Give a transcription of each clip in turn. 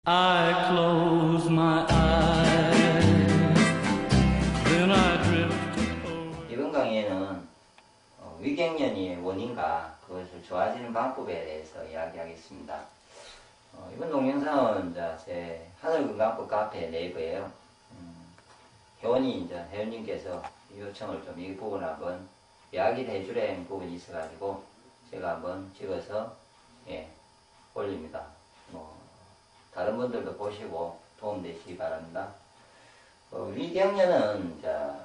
I close my eyes, then I drift away. 이번 강의에는 위경련이 원인과 그것을 좋아지는 방법에 대해서 이야기하겠습니다. 이번 동영상은 제 하늘건강법 카페 네이버에요. 회원님께서 요청을 좀 이 부분 한번 이야기를 해주려는 부분이 있어가지고 제가 한번 찍어서 올립니다. 다른 분들도 보시고 도움되시기 바랍니다. 위경련은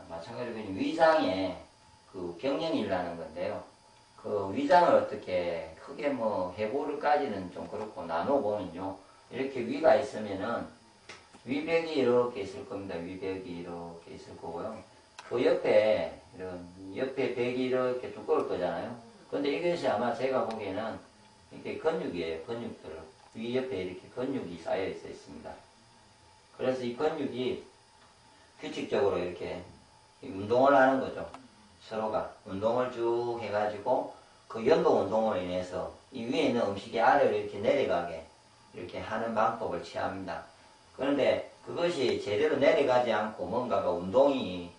마찬가지로 위장에 경련이 일어나는 건데요. 위장을 어떻게 크게 해부를까지는 좀 그렇고 나눠보면요. 이렇게 위가 있으면은 위벽이 이렇게 있을 겁니다. 위벽이 이렇게 있을 거고요. 그 옆에 옆에 벽이 이렇게 두꺼울 거잖아요. 근데 이것이 아마 제가 보기에는 이렇게 근육이에요. 근육들. 위 옆에 이렇게 근육이 쌓여 있습니다. 그래서 이 근육이 규칙적으로 이렇게 운동을 하는 거죠. 서로가 운동을 쭉 해가지고 그 연동 운동으로 인해서 이 위에 있는 음식이 아래로 이렇게 내려가게 이렇게 하는 방법을 취합니다. 그런데 그것이 제대로 내려가지 않고 뭔가가 운동이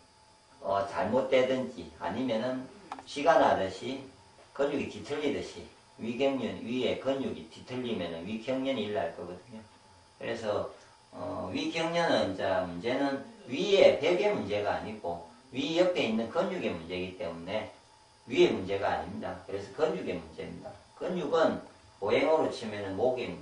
잘못되든지 아니면은 쥐가 나듯이 근육이 뒤틀리듯이 위경련 위에 근육이 뒤틀리면은 위경련이 일어날 거거든요. 그래서 위경련은 문제는 위에 벽의 문제가 아니고 위 옆에 있는 근육의 문제이기 때문에 위의 문제가 아닙니다. 그래서 근육의 문제입니다. 근육은 오행으로 치면은 목이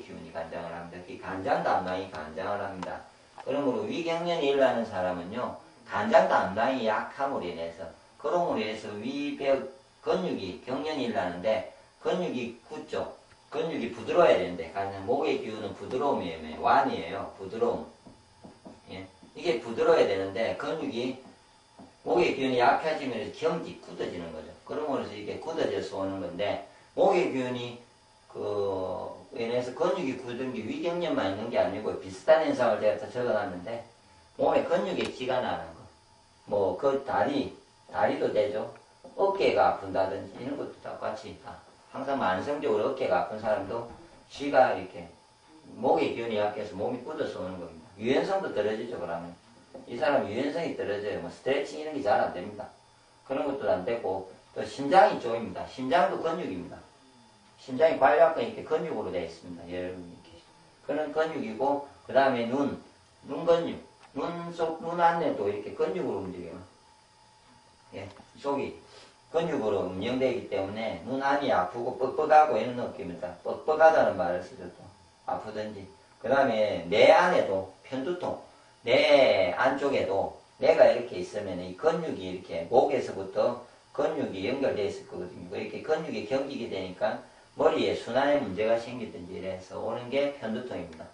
기운이 간장을 합니다. 이 간장 담당이 간장을 합니다. 그러므로 위경련이 일어나는 사람은요, 간장 담당이 약함으로 인해서, 그럼으로 인해서 위벽 근육이 경련이 일어나는데 근육이 굳죠. 근육이 부드러워야 되는데 목의 기운은 부드러움이에요. 완이에요. 부드러움. 이게 부드러워야 되는데 근육이 목의 기운이 약해지면 경직 굳어지는 거죠. 그러므로 이게 굳어져서 오는 건데 목의 기운이 인해서 근육이 굳은 게 위경련만 있는 게 아니고 비슷한 현상을 제가 더 적어놨는데 몸에 근육에 쥐가 나는 거. 다리도 되죠. 어깨가 아픈다든지 이런 것도 똑같이 항상 만성적으로 어깨가 아픈 사람도 쥐가 이렇게 목의 기운이 약해서 몸이 굳어서 오는 겁니다. 유연성도 떨어지죠. 그러면 이 사람 유연성이 떨어져요. 스트레칭 이런 게 잘 안 됩니다. 그런 것도 안 되고 또 심장이 쪼입니다. 심장도 근육입니다. 심장이 관략근 이렇게 근육으로 되어 있습니다. 여러분 이렇게 그런 근육이고 그 다음에 눈 근육 눈 안에도 이렇게 근육으로 움직여요. 속이 근육으로 운영되기 때문에 눈 안이 아프고 뻑뻑하고 이런 느낌입니다. 뻑뻑하다는 말을 쓰죠. 또 아프든지. 그 다음에 뇌 안에도 편두통, 뇌 안쪽에도 뇌가 이렇게 있으면 이 근육이 이렇게 목에서부터 근육이 연결되어 있을 거거든요. 이렇게 근육이 경직이 되니까 머리에 순환에 문제가 생기든지 이래서 오는 게 편두통입니다.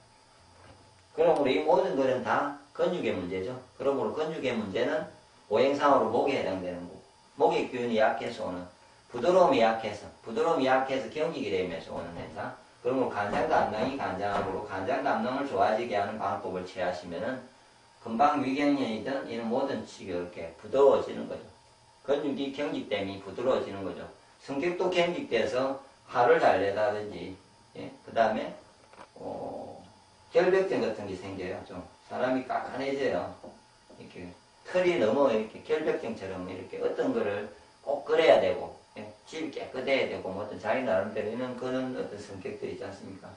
그러므로 이 모든 것은 다 근육의 문제죠. 그러므로 근육의 문제는 오행상으로 목에 해당되는 거고 목의 기운이 약해서 오는 부드러움이 약해서 경직이 되면서 오는 현상. 그러므로 간장 담당이 간장하고 간장 담당을 좋아지게 하는 방법을 취하시면은 금방 위경련이든 이런 모든 치가 이렇게 부드러워지는 거죠. 근육이 경직됨이 부드러워지는 거죠. 성격도 경직돼서 화를 잘 내다든지 그 다음에 결벽증 같은 게 생겨요. 좀 사람이 깎아내져요. 이렇게 털이 너무 이렇게 결벽증처럼 이렇게 어떤 거를 꼭 그래야 되고 집이 깨끗해야 되고 어떤 자기 나름대로 있는 그런 어떤 성격들이 있지 않습니까?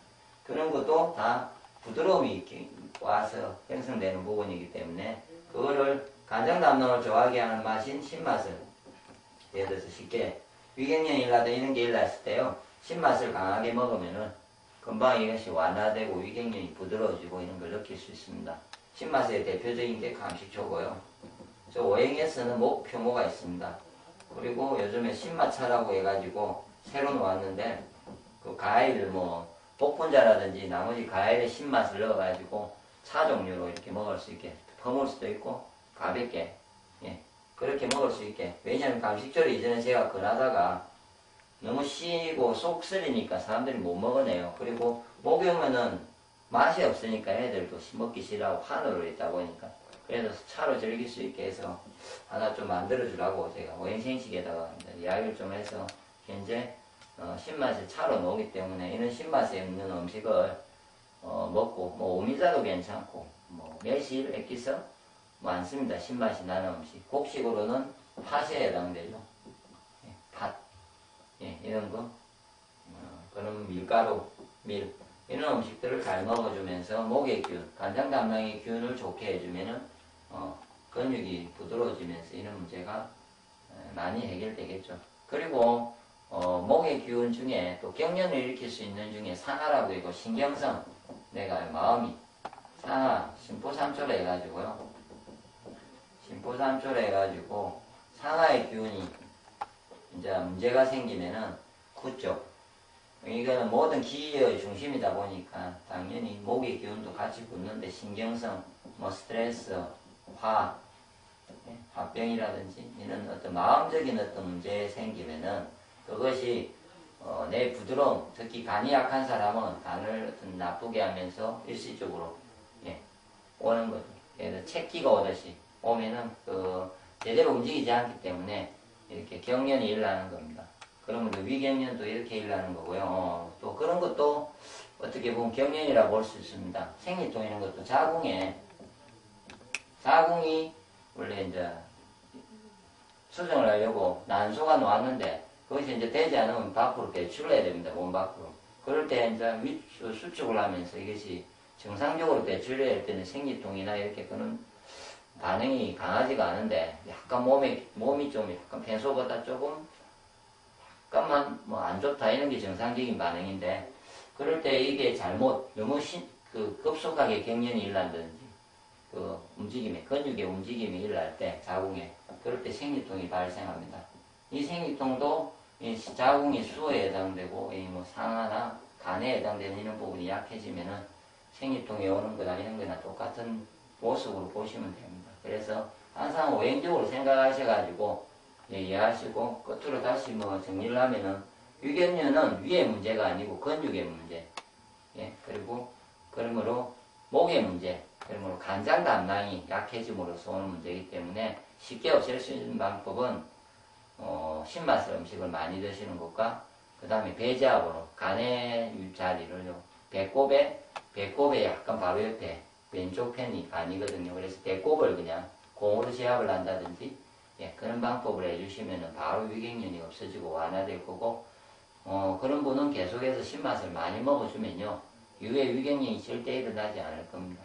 그런 것도 다 부드러움이 이렇게 와서 형성되는 부분이기 때문에 그거를 간장 담당을 좋아하게 하는 맛인 신맛을 예를 들어서 쉽게 위경련이 일어나도 이런 게 일어났을 때요. 신맛을 강하게 먹으면은 금방 이것이 완화되고 위경련이 부드러워지고 이런 걸 느낄 수 있습니다. 신맛의 대표적인 게 감식초고요. 저 오행에서는 표모가 있습니다. 그리고 요즘에 신맛차라고 해가지고 새로 나왔는데 그 과일 복분자라든지 나머지 과일에 신맛을 넣어가지고 차 종류로 이렇게 먹을 수 있게 퍼먹을 수도 있고 가볍게 그렇게 먹을 수 있게. 왜냐하면 감식초를 이전에 제가 권하다가 너무 시고 속 쓰리니까 사람들이 못 먹으네요. 그리고 목욕면은 맛이 없으니까 애들도 먹기 싫어하고 한으로 있다 보니까 그래서 차로 즐길 수 있게 해서 하나 좀 만들어 주라고 제가 오행생식에다가 이야기를 좀 해서 현재 신맛이 차로 나오기 때문에 이런 신맛이 있는 음식을 쪄도 괜찮고, 뭐, 매실, 액기스, 뭐, 안 씁니다. 신맛이 나는 음식. 곡식으로는 팥에 해당되죠. 예, 팥. 예, 이런 거. 그럼 밀가루, 밀. 이런 음식들을 잘 먹어주면서 목의 기운, 간장 담낭의 기운을 좋게 해주면은, 근육이 부드러워지면서 이런 문제가 많이 해결되겠죠. 그리고, 목의 기운 중에 또 경련을 일으킬 수 있는 중에 상하라고 있고, 신경성, 내가 마음이, 상하, 심포삼초라 해가지고요. 심포삼초라 해가지고, 상하의 기운이 이제 문제가 생기면은, 그쪽, 이거는 모든 기의 중심이다 보니까 당연히 목의 기운도 같이 붙는데 신경성, 뭐 스트레스, 화병이라든지 이런 어떤 마음적인 어떤 문제 생기면은 그것이 내 부드러움, 특히 간이 약한 사람은 간을 어떤 나쁘게 하면서 일시적으로 오는 거죠. 예를 들어 채기가 오듯이 오면은 제대로 움직이지 않기 때문에 이렇게 경련이 일어나는 겁니다. 그러면 위경련도 이렇게 일어나는 거고요. 또 그런 것도 어떻게 보면 경련이라고 볼 수 있습니다. 생리통 이런 것도 자궁이 원래 이제 수정을 하려고 난소가 나왔는데 그것이 이제 되지 않으면 밖으로 배출을 해야 됩니다. 몸 밖으로. 그럴 때 이제 수축을 하면서 이것이 정상적으로 배출해야 할 때는 생리통이나 이렇게 그런 반응이 강하지가 않은데 약간 몸이 좀 약간 평소보다 조금 약간만 뭐 안 좋다 이런 게 정상적인 반응인데 그럴 때 이게 너무 급속하게 경련이 일어난다든지 움직임에 근육의 움직임이 일어날 때 자궁에 그럴 때 생리통이 발생합니다. 이 생리통도 이 자궁이 수에 해당되고 뭐 상하나 간에 해당되는 이런 부분이 약해지면은 생리통이 오는 거나 이런 거나 똑같은 모습으로 보시면 됩니다. 그래서 항상 오행적으로 생각하셔가지고 이해하시고 끝으로 다시 뭐 정리를 하면은 위경련은 위의 문제가 아니고 근육의 문제. 그리고 그러므로 목의 문제. 그러므로 간장 담낭이 약해짐으로써 오는 문제이기 때문에 쉽게 없앨 수 있는 방법은 신맛을 음식을 많이 드시는 것과 그 다음에 배제압으로 간의 자리를요. 배꼽에 약간 바로 옆에 왼쪽 편이 간이거든요. 그래서 배꼽을 그냥 공으로 제압을 한다든지 그런 방법을 해주시면 바로 위경련이 없어지고 완화될 거고 그런 분은 계속해서 신맛을 많이 먹어주면요. 이후에 위경련이 절대 일어나지 않을 겁니다.